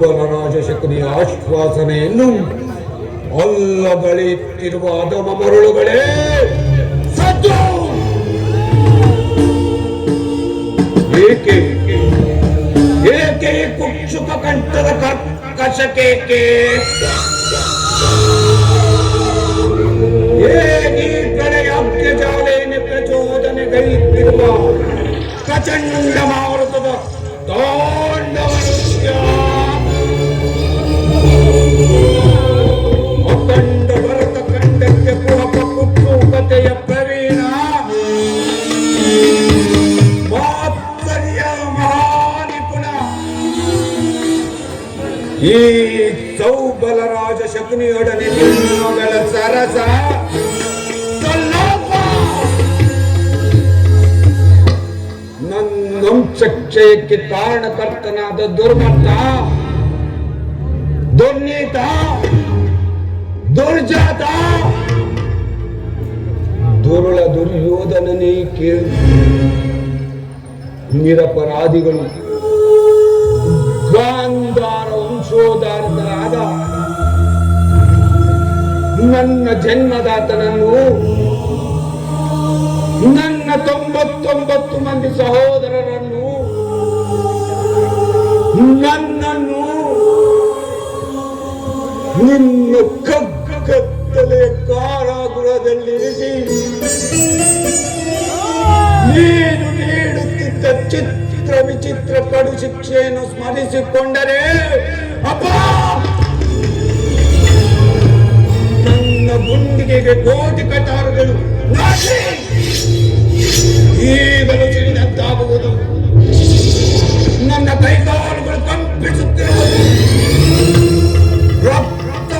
ಬಲರಾಜ ಶಕುನಿಯ ಆಶ್ವಾಸನೆಯನ್ನು ಅಲ್ಲಗಳೆಯುತ್ತಿರುವ ಅಧಮ ಮರಳುಗಳೇ ಸದ್ದು! ಏಕೆ ಏಕೆ ಕುಕ್ಷುಕ ಕಂಠದ ಕರ್ಕಶಕೇಕೆ? ಏಕೀ ಪ್ರಣಯಾಖ್ಯ ಜಾಲೇನ ಪ್ರಚೋದನೆಗೈತ್ತಿರುವ ಪ್ರಚಂಡ ಮಾರುತದ ತಾಂಡವ ನೃತ್ಯ ಅಖಂಡ ಭರತ ಖಂಡಕ್ಕೆ ಕುಹಕ ಕುಕ್ಷುಕತೆಯ ಪ್ರವೀಣ ಮಾತ್ಸರ್ಯ ಮಹಾನಿಪುಣ ಈ ಸೌಬಲರಾಜ ಶಕುನಿಯೊಡನೆ ನಿನ್ನಗಳ ಸರಸ ನನ್ನಂಶಕ್ಷಯಕ್ಕೆ ಕಾರಣಕರ್ತನಾದ ದುರ್ಮತ್ತ ದುರ್ನೀತ ದುರ್ಜಾತ ದುರುಳ ದುರ್ಯೋಧನನೇ ಕೇಳು. ನಿರಪರಾಧಿಗಳು ಗಾಂಧಾರ ವಂಶೋದ್ಧಾರಕರಾದ ನನ್ನ ಜನ್ಮದಾತನನ್ನು, ನನ್ನ 99 ಮಂದಿ ಸಹೋದರರನ್ನು, ನನ್ನನ್ನು ನಿನ್ನ ಕಗ್ಗತ್ತಲೆಯ ಕಾರಾಗೃಹದಲ್ಲಿರಿಸಿ ನೀನು ನೀಡುತ್ತಿದ್ದ ಚಿತ್ರ ವಿಚಿತ್ರ ಕಡು ಶಿಕ್ಷೆಯನ್ನು ಸ್ಮರಿಸಿಕೊಂಡರೆ ಅಪ್ಪ ನನ್ನ ಗುಂಡಿಗೆಗೆ ಕೋಟಿ ಕಟಾರಗಳು ಈಗಲೂ ಸಿಡಿದಂತಾಗುವುದು. ನನ್ನ ಕೈಕಾಲುಗಳು ಕಂಪಿಸುತ್ತಿರುವುದು. ರಕ್ತ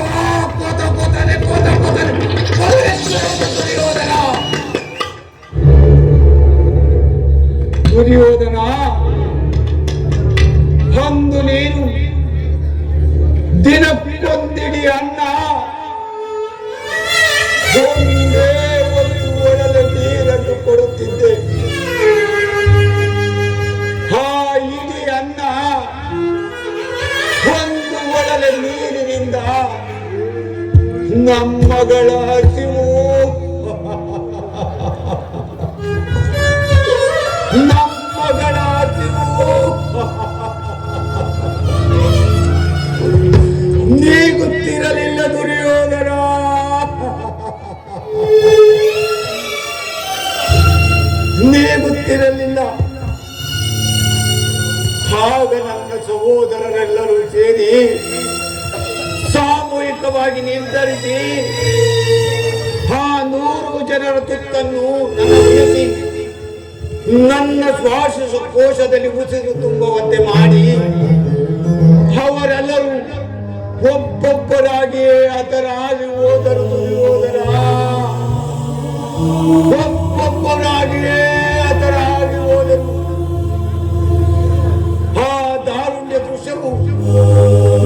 ಕೊತ ಕೊತನೆ ಕೊತ ಕೊತನೆ ದುರ್ಯೋಧನ, ಅಂದು ನೀನು ದಿನಕ್ಕೊಂದಿಡಿ ಅನ್ನ ಒಂದೇ ಒಂದು ಒಡಲೆ ನೀರನ್ನು ಕೊಡುತ್ತಿದ್ದೆ. ಆ ಇಡೀ ಅನ್ನ ಒಂದು ಒಡಲೆ ನೀರಿನಿಂದ ನಮ್ಮಗಳ ಹಸಿವು ನಮ್ಮಗಳ ಹಸಿವು ನೀಗುತ್ತಿರಲಿಲ್ಲ ದುರ್ಯೋಧನ. ನೀಗುತ್ತಿರಲಿಲ್ಲ. ಆಗ ನನ್ನ ಸಹೋದರರೆಲ್ಲರೂ ಸೇರಿ ಸಾಮೂಹಿಕವಾಗಿ ನಿರ್ಧರಿಸಿ ಆ 100 ಜನರ ತುತ್ತನ್ನು ನನಗೆ ನನ್ನ ಶ್ವಾಸಕೋಶದಲ್ಲಿ ಉಸಿರು ತುಂಬುವಂತೆ ಮಾಡಿ ಅವರೆಲ್ಲರೂ ಒಬ್ಬೊಬ್ಬರಾಗಿಯೇ ಹತರಾಗಿ ಹೋದರು. ದುರ್ಯೋಧನ ಒಬ್ಬೊಬ್ಬರಾಗಿಯೇ ಹತರಾಗಿ ಹೋದರು. ಆ ದಾರುಣ್ಯ ದೃಶ್ಯವು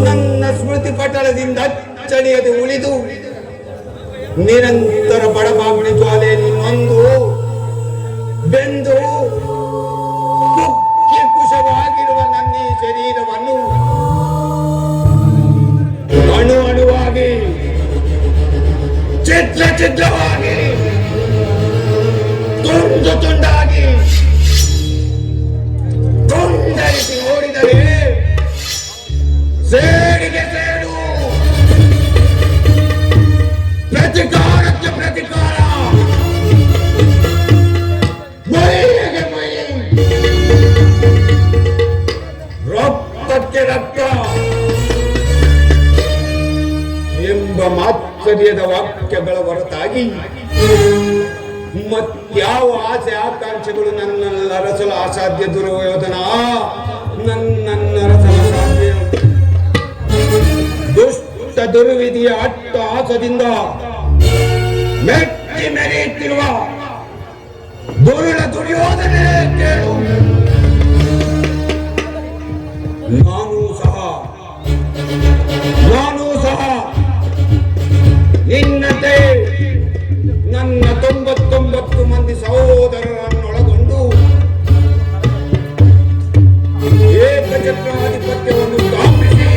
ನನ್ನ ಸ್ಮೃತಿ ಪಟಲದಿಂದ ಅಚ್ಚಳಿಯದೆ ಉಳಿದು ನಿರಂತರ ಬಡಬಾವಣೆ ಜ್ವಾಲೆಯಲ್ಲಿ ನೊಂದು ಬೆಂದು ಕುಕ್ಕಿ ಕುಶವಾಗಿರುವ ನನ್ನ ಈ ಶರೀರವನ್ನು ಅಣು ಅಣುವಾಗಿ ಚಿತ್ರ ಚಿತ್ರವಾಗಿ ತುಂಡು ತುಂಡಾಗಿ ತುಂಡರಿಸಿ ಓಡಿದರೆ ಸೇಡಿಗೆ ಸೇಡು, ಪ್ರತಿಕಾರಕ್ಕೆ ಪ್ರತಿಕಾರ, ಮೈಗೆ ಮೈ, ರಕ್ತಕ್ಕೆ ರಕ್ತ ಎಂಬ ಮಾತ್ಸರ್ಯದ ವಾಕ್ಯಗಳ ಹೊರತಾಗಿ ಮತ್ಯಾವ ಆಸೆ ಆಕಾಂಕ್ಷೆಗಳು ನನ್ನನ್ನು ಅರಸಲು ಅಸಾಧ್ಯ. ದುರ್ಯೋಧನ, ನನ್ನನ್ನು ಅರಸಲು ಅಸಾಧ್ಯ. ದುಷ್ಟ ದುರ್ವಿಧಿಯ ಅಟ್ಟಹಾಸದಿಂದ ಮೆಟ್ಟಿ ಮೆರೆಯುತ್ತಿರುವ ದುರುಳ ದುರ್ಯೋಧನೆ ಕೇಳು. ನಾನು ಸಹ ನಿನ್ನಂತೆ ನನ್ನ 99 ಮಂದಿ ಸಹೋದರರನ್ನೊಳಗೊಂಡು ಏಕಚಕ್ರಾಧಿಪತ್ಯವನ್ನು ಸ್ಥಾಪಿಸಿ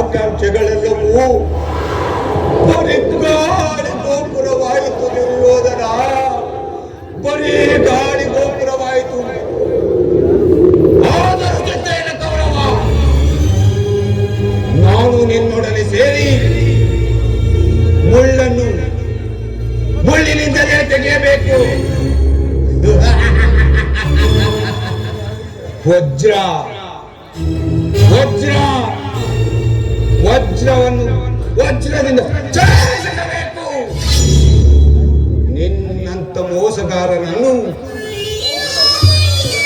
ಆಕಾಂಕ್ಷೆಗಳೆಲ್ಲವೂ ಬರೀ ಗಾಳಿ ಗೋಪುರವಾಯಿತು. ದುರ್ಯೋಧನ, ಬರೀ ಗಾಳಿ ಗೋಪುರವಾಯಿತು. ಆದರೂ ಜೊತೆಯ ಕೌರವ, ನಾನು ನಿನ್ನೊಡನೆ ಸೇರಿ ಮುಳ್ಳಿನಿಂದಲೇ ತೆಗೆಯಬೇಕು. ವಜ್ರದಿಂದ ಜಯಿಸಬೇಕು. ನಿನ್ನಂತ ಮೋಸಗಾರನನ್ನು,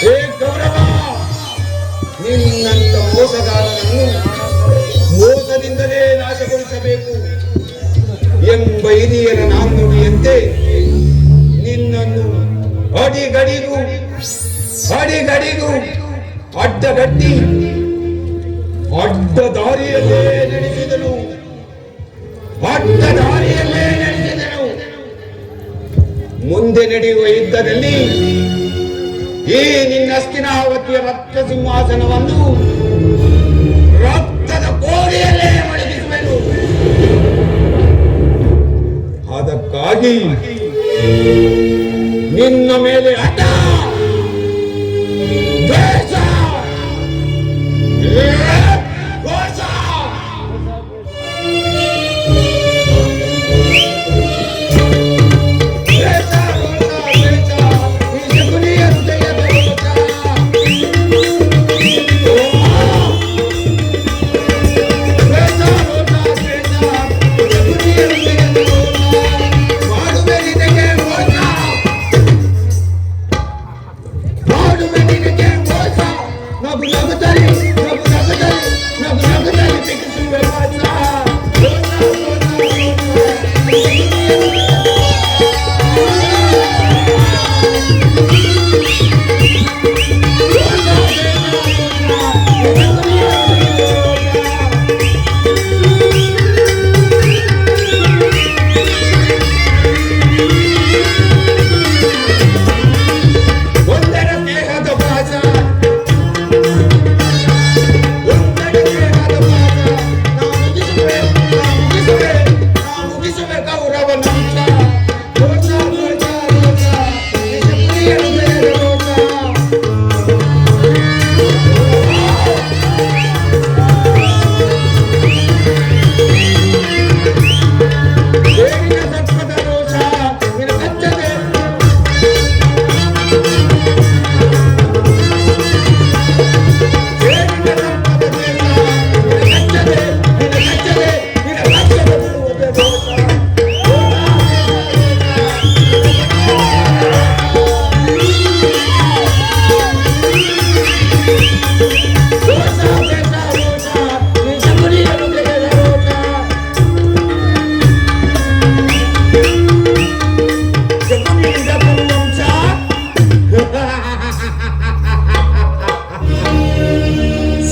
ಹೇ ಗೌರವ, ನಿನ್ನಂತ ಮೋಸಗಾರನನ್ನು ಮೋಸದಿಂದಲೇ ನಾಶಗೊಳಿಸಬೇಕು ಎಂಬ ಹಿರಿಯರ ನಾನುಡಿಯಂತೆ ನಿನ್ನನ್ನು ಅಡಿಗಡಿಗೂ ಅಡ್ಡಗಟ್ಟಿ ಅಡ್ಡ ದಾರಿಯಲ್ಲೇ ನಡೆಸಿದನು. ಮುಂದೆ ನಡೆಯುವ ಯುದ್ಧದಲ್ಲಿ ಈ ನಿನ್ನ ಹಸ್ತಿನಾವತಿಯ ರಕ್ತ ಸಿಂಹಾಸನವನ್ನು ರಕ್ತದ ಕೋರಿಯಲ್ಲೇ ಮಡಗಿಸುವೆನು. ಅದಕ್ಕಾಗಿ ನಿನ್ನ ಮೇಲೆ ಹಠ, ದ್ವೇಷ, ರೋಷ,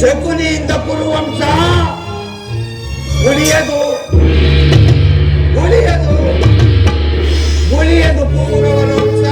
ಶಕುನಿಯಿಂದ ಕುರುವಂಶ ಉಳಿಯದು ಪೂರ್ವನ ವಂಶ.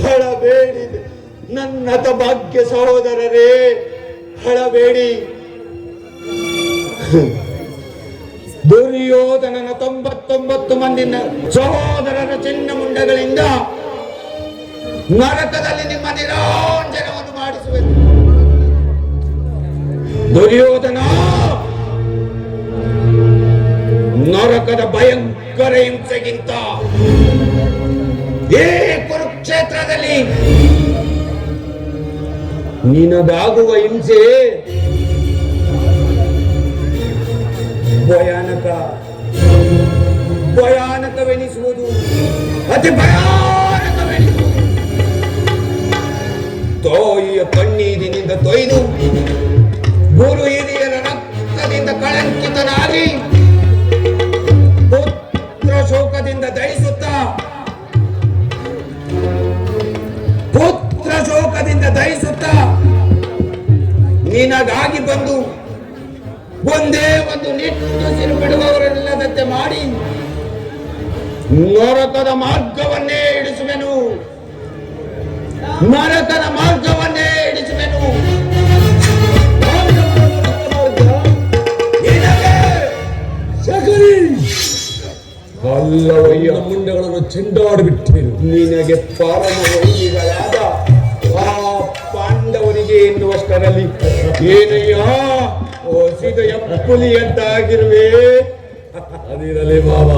ಹಳಬೇಡಿ ನನ್ನ ಹತಭಾಗ್ಯ ಸಹೋದರರೇ, ಹಳಬೇಡಿ. ದುರ್ಯೋಧನನ 99 ಮಂದಿ ಸಹೋದರರ ಚಿನ್ನ ಮುಂಡಗಳಿಂದ ನರಕದಲ್ಲಿ ನಿಮ್ಮ ನಿರಾಂಜನವನ್ನು ಮಾಡಿಸುವೆ. ದುರ್ಯೋಧನ, ನರಕದ ಭಯಂಕರ ಹಿಂಸೆಗಿಂತ ಈ ಕುರುಕ್ಷೇತ್ರದಲ್ಲಿ ನಿನಗಾಗುವ ಹಿಂಸೆ ಭಯಾನಕವೆನಿಸುವುದು, ಅತಿ ಭಯಾನಕವೆನಿಸುವುದು. ತಾಯಿಯ ಕಣ್ಣೀರಿನಿಂದ ತೊಯ್ದು ಗುರು ಹಿರಿಯರ ರಕ್ತದಿಂದ ಕಳಂಕಿತನಾಗಿ ಪುತ್ರ ಶೋಕದಿಂದ ದಹಿಸುತ್ತಾ ನಿನಗಾಗಿ ಬಂದು ಒಂದೇ ಒಂದು ನಿಟ್ಟುಸಿರು ಬಿಡುವವರೆಲ್ಲದಂತೆ ಮಾಡಿ ನರಕದ ಮಾರ್ಗವನ್ನೇ ಇಡಿಸುವೆನು. ಅಲ್ಲವಯ್ಯ, ಮುಂಡೆಗಳನ್ನು ಚೆಂಡಾಡಿಬಿಟ್ಟೇನು. ನಿನಗೆ ಪರಮ ವೈರಿಗಳಾದ ಆ ಪಾಂಡವರಿಗೆ ಎನ್ನುವಷ್ಟರಲ್ಲಿ ಏನಯ್ಯ ಹೊಸಿದ ಎಪ್ಪುಲಿಯಂತಾಗಿರುವೆ. ಅದಿರಲಿ ಮಾವ,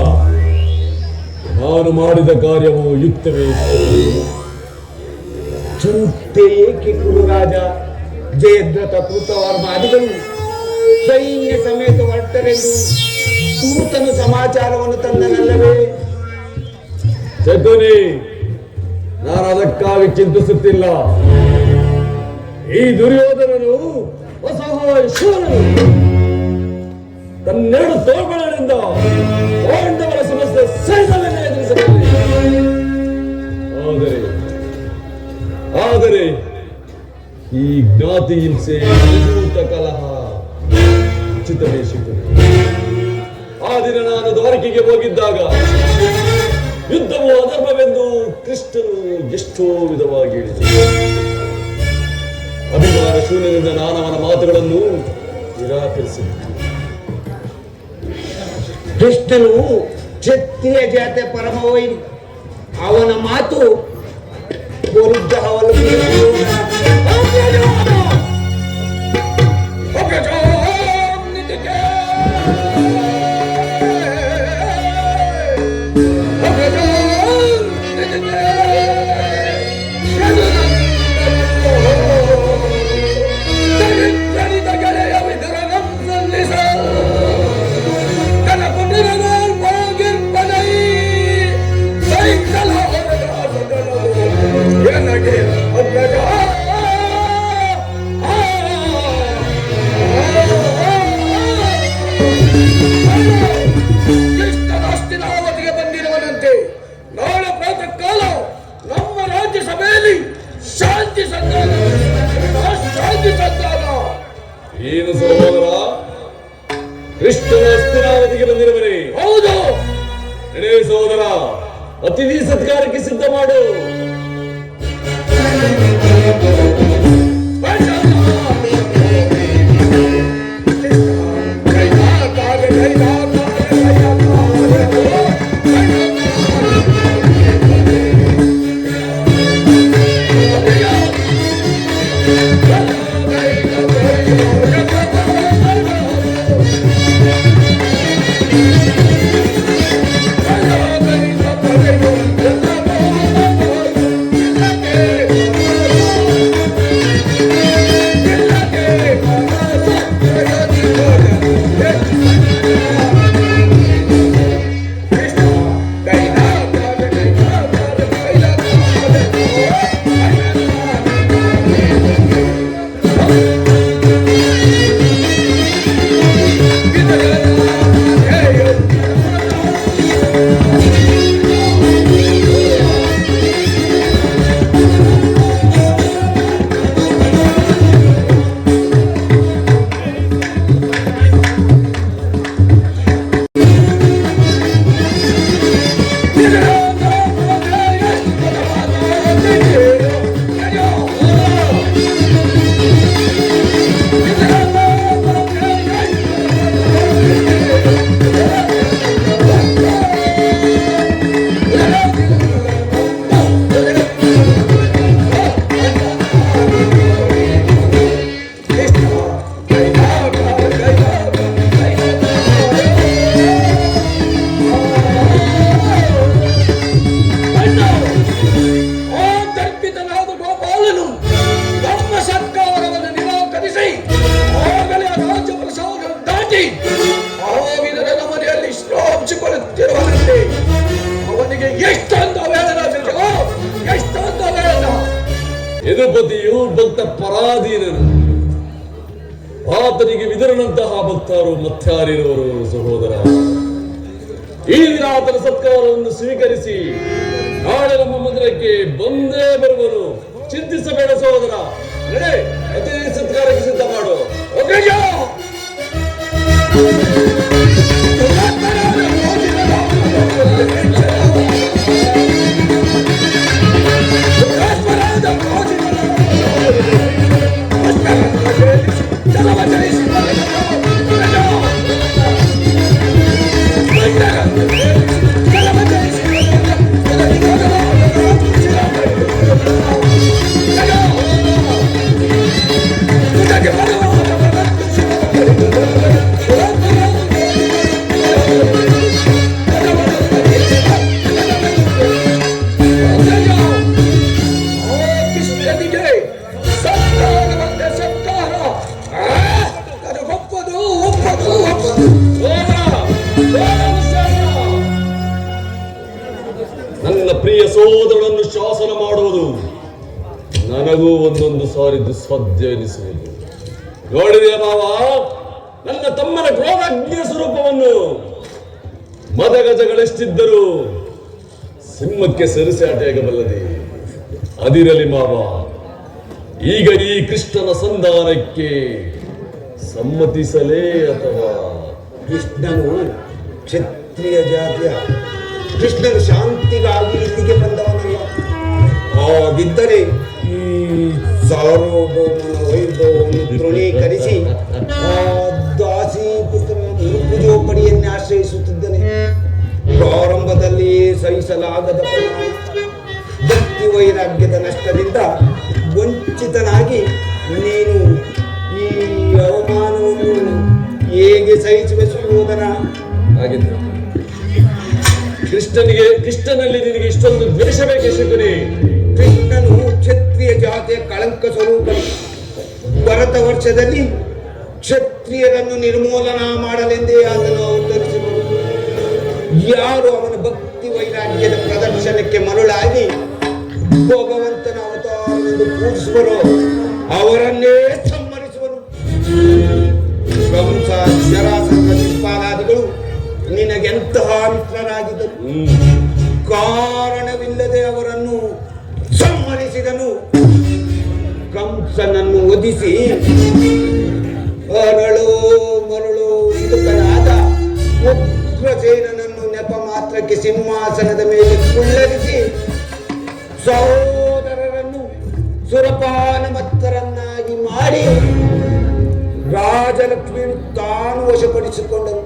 ನಾನು ಮಾಡಿದ ಕಾರ್ಯವು ಯುಕ್ತವೇ. ಚಿಂತೆ ಏಕೆ ಕುರುರಾಜ? ಜಯದ್ರಥ ಕೃತವರ್ಮಾದಿಗಳು ಸೈನ್ಯ ಸಮೇತ ಹೊರಟರೆಂದು ಸೂತನು ಸಮಾಚಾರವನ್ನು ತಂದನಲ್ಲವೇ? ಶಕುನಿ, ನಾನು ಅದಕ್ಕಾಗಿ ಚಿಂತಿಸುತ್ತಿಲ್ಲ. ಈ ದುರ್ಯೋಧನನು ಅಸಹಾಯ ಶೂರನು. ತನ್ನೆರಡು ತೋಳುಗಳಿಂದ ಪಾಂಡವರ ಸಮಸ್ಯೆ ಸೈನ್ಯವನ್ನು ಎದುರಿಸಬಲ್ಲನು. ಆದರೆ ಈ ಜ್ಞಾತಿ ಹಿಂಸೆ, ಕಲಹ ಉಚಿತವೇ ಶಕುನಿ. ಆ ದಿನ ನಾನು ದ್ವಾರಕೆಗೆ ಹೋಗಿದ್ದಾಗ ಯುದ್ಧವು ಅಧರ್ಮವೆಂದು ಕೃಷ್ಣನು ಎಷ್ಟೋ ವಿಧವಾಗಿ ಹೇಳಿದರು. ಅಭಿಮಾನ ಶೂನ್ಯದಿಂದ ನಾನು ಅವನ ಮಾತುಗಳನ್ನು ನಿರಾಕರಿಸಿದ್ದೆ. ಕೃಷ್ಣನು ಕ್ಷತ್ರಿಯ ಜಾತಿಯ ಪರಮವೈರಿ. ಅವನ ಮಾತು ವಿರುದ್ಧ ಹಸ್ತಿನಾವತಿಗೆ ಬಂದಿರುವನಂತೆ. ನಾಳೆ ಪ್ರಾತಃ ಕಾಲ ನಮ್ಮ ರಾಜ್ಯಸಭೆಯಲ್ಲಿ ಶಾಂತಿ ಸಂಧಾನ. ಏನು ಸಹೋದರ, ಕೃಷ್ಣನ ಹಸ್ತಿನಾವತಿಗೆ ಬಂದಿರುವನೇ? ಹೌದು. ನಡೆ ಸಹೋದರ, ಅತಿಥಿ ಸತ್ಕಾರಕ್ಕೆ ಸಿದ್ಧ ಮಾಡು. ಭಕ್ತ ಪರಾಧೀನನು. ಆತನಿಗೆ ವಿದುರನಂತಹ ಭಕ್ತರು ಮತ್ಯಾರಿರುವರು ಸಹೋದರ. ಈ ದಿನ ಆತನ ಸತ್ಕಾರವನ್ನು ಸ್ವೀಕರಿಸಿ ನಾಳೆ ನಮ್ಮ ಮಂದಿರಕ್ಕೆ ಬಂದೇ ಬರುವನು. ಚಿಂತಿಸಬೇಡ ಸಹೋದರ. ನಡೆ, ಅತಿಥಿ ಸತ್ಕಾರಕ್ಕೆ ಸಿದ್ಧ ಮಾಡು. ನನ್ನ ಪ್ರಿಯ ಸೋದರನನ್ನು ಶಾಸನ ಮಾಡುವುದು ನನಗೂ ಒಂದೊಂದು ಸಾರಿ ದುಸ್ಸಾಧ್ಯ ಎನಿಸುವುದು. ನೋಡಿದೆಯ ಮಾವ, ನನ್ನ ತಮ್ಮನ ಕ್ರೋಧಾಗ್ನಿಯ ಸ್ವರೂಪವನ್ನು. ಮದಗಜಗಳೆಷ್ಟಿದ್ದರೂ ಸಿಂಹಕ್ಕೆ ಸರಿಸಾಟೆಯಾಗಬಲ್ಲದೆ. ಅದಿರಲಿ ಮಾವ, ಈಗ ಈ ಕೃಷ್ಣನ ಸಂಧಾನಕ್ಕೆ ಸಮ್ಮತಿಸಲೇ ಅಥವಾ? ಕೃಷ್ಣನು ಕ್ಷತ್ರಿಯ ಜಾತಿಯ, ಕೃಷ್ಣನು ಶಾಂತಿಗಾಗಿ ಇಲ್ಲಿಗೆ ಬಂದವನಲ್ಲ. ಹಾಗಿದ್ದರೆ ಈ ಸಾರ್ವಭೌಮನ ವೈಭವವನ್ನು ತೃಣೀಕರಿಸಿ ಆ ದಾಸಿ ಪುತ್ರನ ನಿರ್ಭುಜೋಪಡಿಯನ್ನೇ ಆಶ್ರಯಿಸುತ್ತಿದ್ದನೆ. ಪ್ರಾರಂಭದಲ್ಲಿ ಸಹಿಸಲಾಗದ ಪರಿಣಾಮ, ಭಕ್ತಿ ವೈರಾಗ್ಯದ ನಷ್ಟದಿಂದ ವಂಚಿತನಾಗಿ ನೀನು ಈ ಅವಮಾನವನ್ನು ಹೇಗೆ ಸಹಿಸುವ ಸಹೋದರ? ಹಾಗಿದ್ದು ಕೃಷ್ಣನಲ್ಲಿ ನಿನಗೆ ಇಷ್ಟೊಂದು ದ್ವೇಷ ಬೇಕೆ ಶಕುನಿ? ಕೃಷ್ಣನು ಕ್ಷತ್ರಿಯ ಜಾತಿಯ ಕಳಂಕ ಸ್ವರೂಪ. ಭರತ ವರ್ಷದಲ್ಲಿ ಕ್ಷತ್ರಿಯರನ್ನು ನಿರ್ಮೂಲನ ಮಾಡಲೆಂದೇ ಆತನು ಅವತರಿಸಿದರು. ಯಾರು ಅವನ ಭಕ್ತಿ ವೈರಾಗ್ಯದ ಪ್ರದರ್ಶನಕ್ಕೆ ಮರುಳಾಗಿ ಭಗವಂತನ ಅವತಾರವೆಂದು ಪೂಜಿಸುವರೋ ಅವರನ್ನೇ ಸಂಹರಿಸುವರು. ಕಂಸ, ಜರಾಸಂಧ, ಶಿಶುಪಾಲಾದಿಗಳು ನಿನಗೆಂತಹ ಮಿತ್ರರಾಗಿದ್ದರು. ಕಾರಣವಿಲ್ಲದೆ ಅವರನ್ನು ಸಂಹರಿಸಿದನು. ಕಂಸನನ್ನು ಒದಿಸಿ ಅರಳೋ ಮರಳೋ ಮುದುಕನಾದ ಉಗ್ರಸೇನನನ್ನು ನೆಪ ಮಾತ್ರಕ್ಕೆ ಸಿಂಹಾಸನದ ಮೇಲೆ ಕುಳ್ಳರಿಸಿ ಸಹೋದರರನ್ನು ಸುರಪಾನಮತ್ತರನ್ನಾಗಿ ಮಾಡಿ ರಾಜಲಕ್ಷ್ಮಿಯನ್ನು ತಾನು ವಶಪಡಿಸಿಕೊಂಡನು.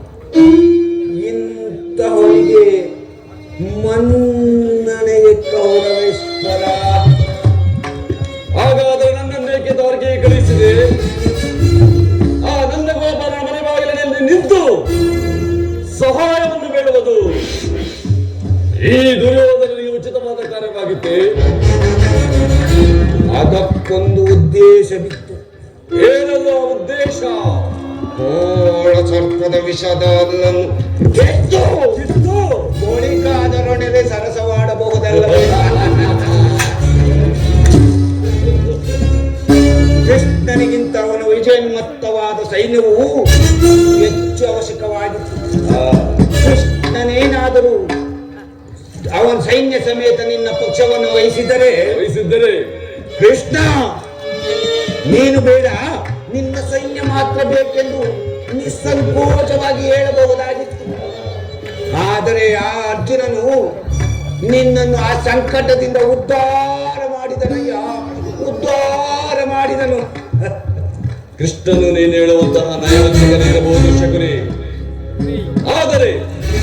ಇಂತಹವರಿಗೆ ಮನ್ನಣೆಯ ಕೌರವೇಶ್ವರ. ಹಾಗಾದರೆ ನನ್ನನ್ನೇಕೆ ದ್ವಾರಕೆ ಕಳಿಸಿದೆ? ಆ ನನ್ನ ಗೋಪಾಲನ ಮನೆ ಬಾಗಿಲಿನಲ್ಲಿ ನಿಂತು ಸಹಾಯವನ್ನು ಬೇಡುವುದು ಈ ದುರ್ಯೋಧನಿಗೆ ಉಚಿತವಾದ ಕಾರ್ಯವಾಗಿತ್ತೆ. ಅದಕ್ಕೊಂದು ಉದ್ದೇಶವಿತ್ತು. ಏನದು ಆ ಉದ್ದೇಶ? ಸರ್ಪದ ವಿಷದನ್ನು ಕಿತ್ತು ಬಳಿಕ ಅದರೊಡನೆ ಸರಸವಾಡಬಹುದಲ್ಲ. ಕೃಷ್ಣನಿಗಿಂತ ಅವನ ವಿಜಯೋನ್ಮತ್ತವಾದ ಸೈನ್ಯವು ಹೆಚ್ಚು ಅವಶ್ಯಕವಾಗಿತ್ತು. ಕೃಷ್ಣನೇನಾದರೂ ಅವನ ಸೈನ್ಯ ಸಮೇತ ನಿನ್ನ ಪಕ್ಷವನ್ನು ವಹಿಸಿದರೆ ಕೃಷ್ಣ ನೀನು ಬೇಡ, ನಿನ್ನ ಸೈನ್ಯ ಮಾತ್ರ ಬೇಕೆಂದು ನಿಸ್ಸಂಕೋಚವಾಗಿ ಹೇಳಬಹುದಾಗಿತ್ತು. ಆದರೆ ಆ ಅರ್ಜುನನು ನಿನ್ನನ್ನು ಆ ಸಂಕಟದಿಂದ ಉದ್ಧಾರ ಮಾಡಿದನು. ಕೃಷ್ಣನು ನೀನು ಹೇಳುವಂತಹ ನಯವಂತಕನಿರಬಹುದು ಶಕುನಿ. ಆದರೆ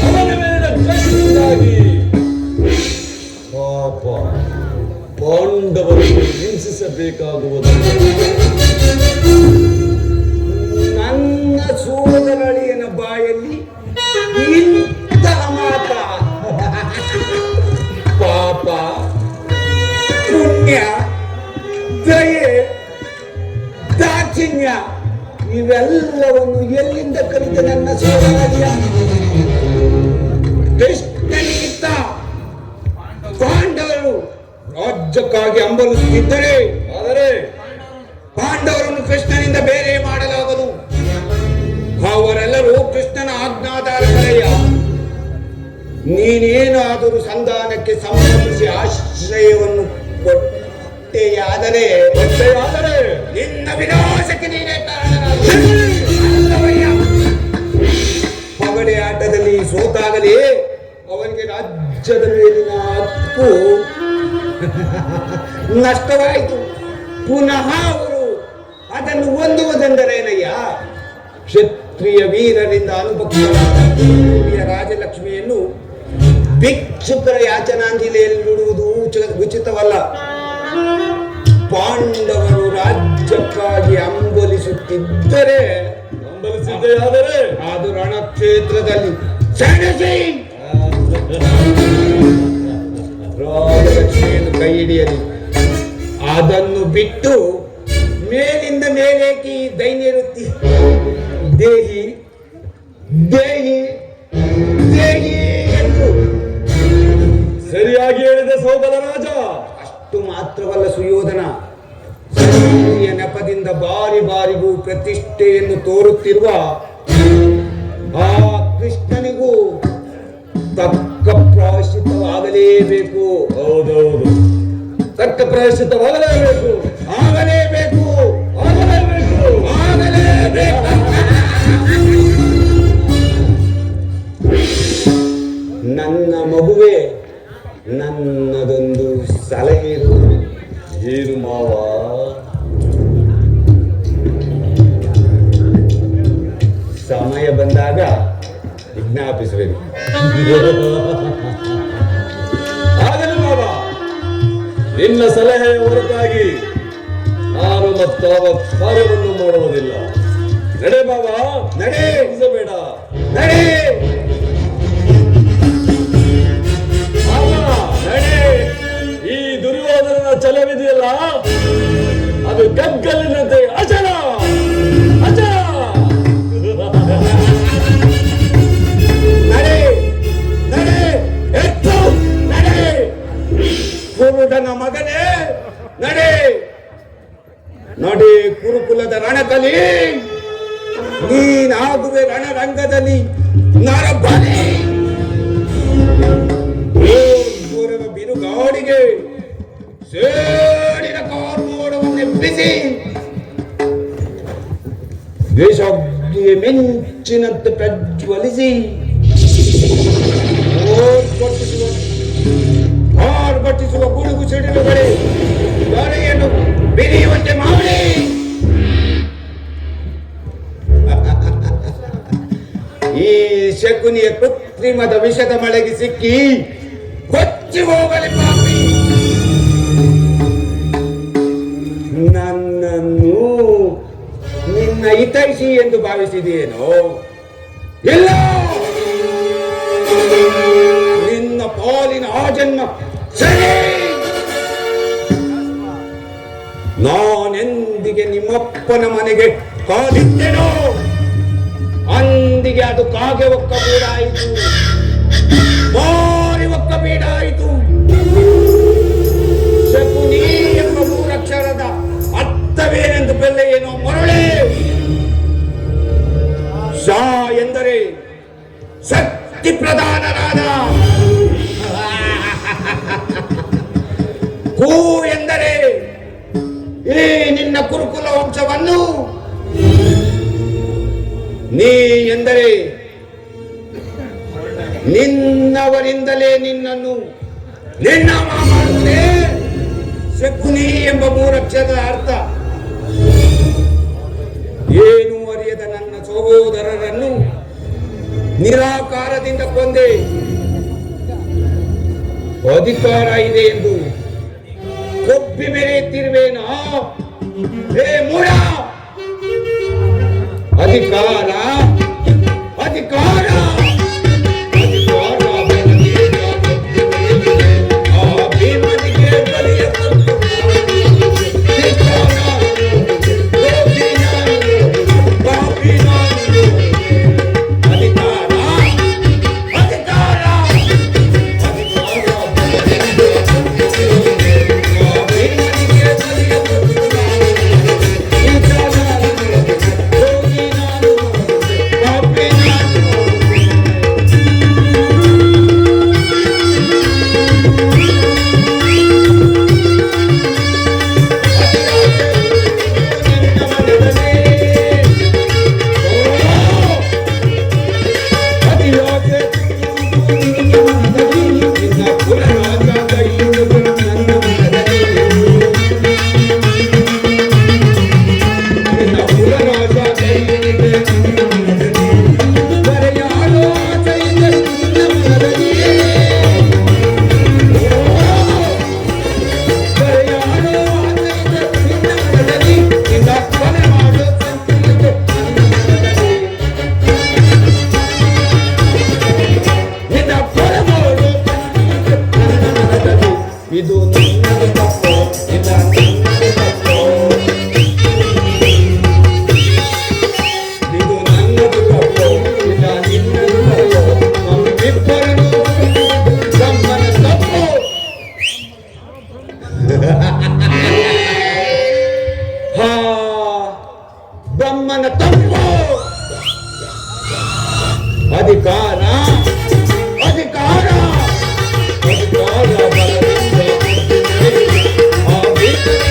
ಅವನ ಮೇಲಿನ ದ್ವೇಷದಿಂದಾಗಿ ಪಾಪ ಪಾಂಡವರನ್ನು ಹಿಂಸಿಸಬೇಕಾಗುವುದನ್ನು ನನ್ನ ಸೋದರಳಿಯನ ಬಾಯಲ್ಲಿ ಇಂತಹ ಮಾತ. ಪಾಪ, ಪುಣ್ಯ, ದಯೆ, ದಾಕ್ಷಿಣ್ಯ ಇವೆಲ್ಲವನ್ನು ಎಲ್ಲಿಂದ ಕಲಿತ ನನ್ನ ಸೋದರಳಿಯ? ಕೃಷ್ಣನಿಗಿಂತ ಪಾಂಡವರು ರಾಜ್ಯಕ್ಕಾಗಿ ಹಂಬಲಿಸುತ್ತಿದ್ದರೆ, ಆದರೆ ನೀನೇನಾದರೂ ಸಂಧಾನಕ್ಕೆ ಸಂಬಂಧಿಸಿ ಆಶ್ರಯವನ್ನು ಕೊಟ್ಟೆಯಾದರೆ ನಿನ್ನ ವಿನಾಶಕ್ಕೆ ನೀನೇ ಕಾರಣನಾದ. ಪಗಡೆ ಆಟದಲ್ಲಿ ಸೋತಾಗಲಿ ಅವನಿಗೆ ರಾಜ್ಯದ ಮೇಲಿನ ಹಕ್ಕು ನಷ್ಟವಾಯಿತು. ಪುನಃ ಅವರು ಅದನ್ನು ಹೊಂದುವುದೆಂದರೇನಯ್ಯ? ಕ್ಷತ್ರಿಯ ವೀರರಿಂದ ಅನುಭಕ್ತರಾದ ರಾಜಲಕ್ಷ್ಮಿಯನ್ನು ಭಿಕ್ಷುಕರ ಯಾಚನಾಂಜಲಿಯಲ್ಲಿ ಬಿಡುವುದು ಉಚಿತವಲ್ಲ. ಪಾಂಡವರು ರಾಜ್ಯಕ್ಕಾಗಿ ಹಂಬಲಿಸುತ್ತಿದ್ದರೆ ಅದು ರಣಕ್ಷೇತ್ರದಲ್ಲಿ ರಾಜಲಕ್ಷ್ಮಿಯನ್ನು ಕೈ ಹಿಡಿಯಲಿ. ಅದನ್ನು ಬಿಟ್ಟು ಮೇಲಿಂದ ಮೇಲೇಕಿ ದೈನ್ಯರುತ್ತಿ ದೇಹಿ ದೇಹಿ ದೇಹಿ ಎಂದು ಸರಿಯಾಗಿ ಹೇಳಿದೆ ಸೋದರ ರಾಜ. ಅಷ್ಟು ಮಾತ್ರವಲ್ಲ ಸುಯೋಧನ, ಸೂರ್ಯ ನೆಪದಿಂದ ಬಾರಿ ಬಾರಿಗೂ ಪ್ರತಿಷ್ಠೆಯನ್ನು ತೋರುತ್ತಿರುವ ಆ ಕೃಷ್ಣನಿಗೂ ತಕ್ಕ ಪ್ರಾಯಶ್ಚಿತ್ತವಾಗಲೇಬೇಕು. ಹೌದೌದು, ತಕ್ಕ ಪ್ರಾಯಶ್ಚಿತ್ತವಾಗಲೇಬೇಕು. ಆಗಲೇಬೇಕು ಆಗಲೇಬೇಕು ಆಗಲೇಬೇಕು. ನನ್ನ ಮಗುವೆ, ನನ್ನದೊಂದು ಸಲಹೆ ಇರುವುದು. ಏನು ಮಾವ? ಸಮಯ ಬಂದಾಗ ವಿಜ್ಞಾಪಿಸಬೇಕು. ಆಗಲಿ ಮಾವ, ನಿನ್ನ ಸಲಹೆಯ ಹೊರತಾಗಿ ನಾನು ಮತ್ತಾವ ಕಾರ್ಯವನ್ನು ಮಾಡುವುದಿಲ್ಲ. ನಡೆ ಮಾವ, ನಡೆ. ಬೇಡ ನಡೆ ನಡೆ. ಈ ದುರ್ಯೋಧನನ ಛಲವಿದೆಯಲ್ಲ, ಅದು ಗಗ್ಗಲಿನಂತೆ ಅಚಲ ಅಚಲ. ನಡೆ ನಡೆ ಎತ್ತು ನಡೆ. ಕುರುಡನ ಮಗನೇ ನಡೆ. ನಡೆ ಕುರುಕುಲದ ರಣಕಲಿ. ನೀನಾಗುವೆ ರಣರಂಗದಲ್ಲಿ ನರಬಲಿ. ಬಿರುಗಾಡಿಗೆ ಸೇಡಿನ ಕಾರ್ಮೋಡವನ್ನೆಬ್ಬಿಸಿ ದೇಶಾಗ್ನಿಗೆ ಮಿಂಚಿನಂತೆ ಪ್ರಜ್ವಲಿಸಿ ಆರ್ಭಟಿಸುವ ಗುಡುಗು ಸಿಡಿಲುಗಳೇ ಗಾಳಿಯನ್ನು ಬೆರೆಯುವಂತೆ ಮಾಡಿ ಈ ಶಕುನಿಯ ಕೃತ್ರಿಮದ ವಿಷದ ಮಳೆಗೆ ಸಿಕ್ಕಿ ಕೊಚ್ಚಿ ಹೋಗಲಿ ಪಾಪಿ. ನನ್ನನ್ನು ನಿನ್ನ ಹಿತೈಷಿ ಎಂದು ಭಾವಿಸಿದೆಯೇನೋ? ಇಲ್ಲ, ನಿನ್ನ ಪಾಲಿನ ಆ ಜನ್ಮ ಸರಿ. ನಾನೆಂದಿಗೆ ನಿಮ್ಮಪ್ಪನ ಮನೆಗೆ ಕಾದಿದ್ದೆನೋ ಅಂದಿಗೆ ಅದು ಕಾಗೆ ಒಕ್ಕ ಬೀಡಾಯಿತು, ಮಾರಿ ಒಕ್ಕ ಬೀಡಾಯಿತು. ಶಕುನಿ ಎಂಬ ಮೂರಕ್ಷರದ ಅರ್ಥವೇನೆಂದು ಬೆಲೆ ಏನೋ ಮರಳೆ. ಶಾ ಎಂದರೆ ಶಕ್ತಿ ಪ್ರಧಾನರಾದ, ಕೂ ಎಂದರೆ ಈ ನಿನ್ನ ಕುರುಕುಲ ವಂಶವನ್ನು, ನೀ ಎಂದರೆ ನಿನ್ನವರಿಂದಲೇ ನಿನ್ನನ್ನು ನಿರ್ನಾಮ ಮಾಡುವುದೇ ಶಕುನಿ ಎಂಬ ಮೂರಕ್ಷರದ ಅರ್ಥ. ಏನು ಅರಿಯದ ನನ್ನ ಸಹೋದರರನ್ನು ನಿರಾಕಾರದಿಂದ ಕೊಂದೆ. ಅಧಿಕಾರ ಇದೆ ಎಂದು ಕೊಬ್ಬಿ ಮೆರೆಯುತ್ತಿರುವೇನಾ? ಹೇ ಮೂಢ! ಅಧಿಕಾರ ಅಧಿಕಾರ ನಿನ್ನ ಕುಲರಾಜ ಕೈಯುವುದು ನನ್ನ ಮನದಲ್ಲಿ. ನಿನ್ನ ಕುಲರಾಜ ಕೈಯುವುದು ನನ್ನ ಮನದಲ್ಲಿ. ಬರೆಯಾಡೋ ಆಸೆ ಇದೆ ನಿನ್ನ ಮನದಲ್ಲಿ. ಬರೆಯಾಡೋ ಆಸೆ ಇದೆ ನಿನ್ನ ಮನದಲ್ಲಿ. ನಿನ್ನ ಕೊಲೆ ಮಾಡೋ ಸಂಚು ಇದೆ ನನ್ನ ಮನದಲ್ಲಿ. ನಿನ್ನ ಕೊಲೆ ಮಾಡೋ ಸಂಚು ಇದೆ ನನ್ನ ಮನದಲ್ಲಿ. ಇದು ನನ್ನದು ತಪ್ಪು, ಇಲ್ಲ ನನ್ನದು ತಪ್ಪು. ಇದು ನನ್ನದು ತಪ್ಪು, ಇಲ್ಲ ನಿನ್ನದು ತಪ್ಪು. ನಮ್ಮಿಬ್ಬರನ್ನು ನಮ್ಮನ ತಪ್ಪು. ಹಾ, ಬ್ರಹ್ಮನ ತಪ್ಪು. ಅಧಿಕಾರ ಅಧಿಕಾರ ಅಧಿಕಾರ ಬಲದಿಂದ ಆ ಭೀಕರಿಗೆ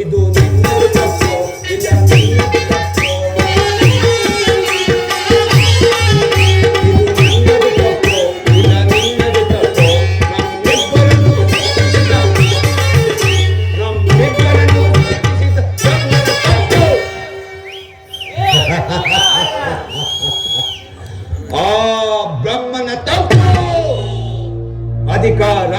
ಇದು ನಿನ್ನದು ತಪ್ಪು, ಇಲ್ಲ ನಿನ್ನದು ತಪ್ಪು. ಇದು ನನ್ನದು ತಪ್ಪು, ಇಲ್ಲ ನಿನ್ನದು ತಪ್ಪು. ನಮ್ಮಿಬ್ಬರನ್ನು ನನ್ನದು ತಪ್ಪು. ಆ ಬ್ರಹ್ಮನ ತಪ್ಪು. ಅಧಿಕಾರ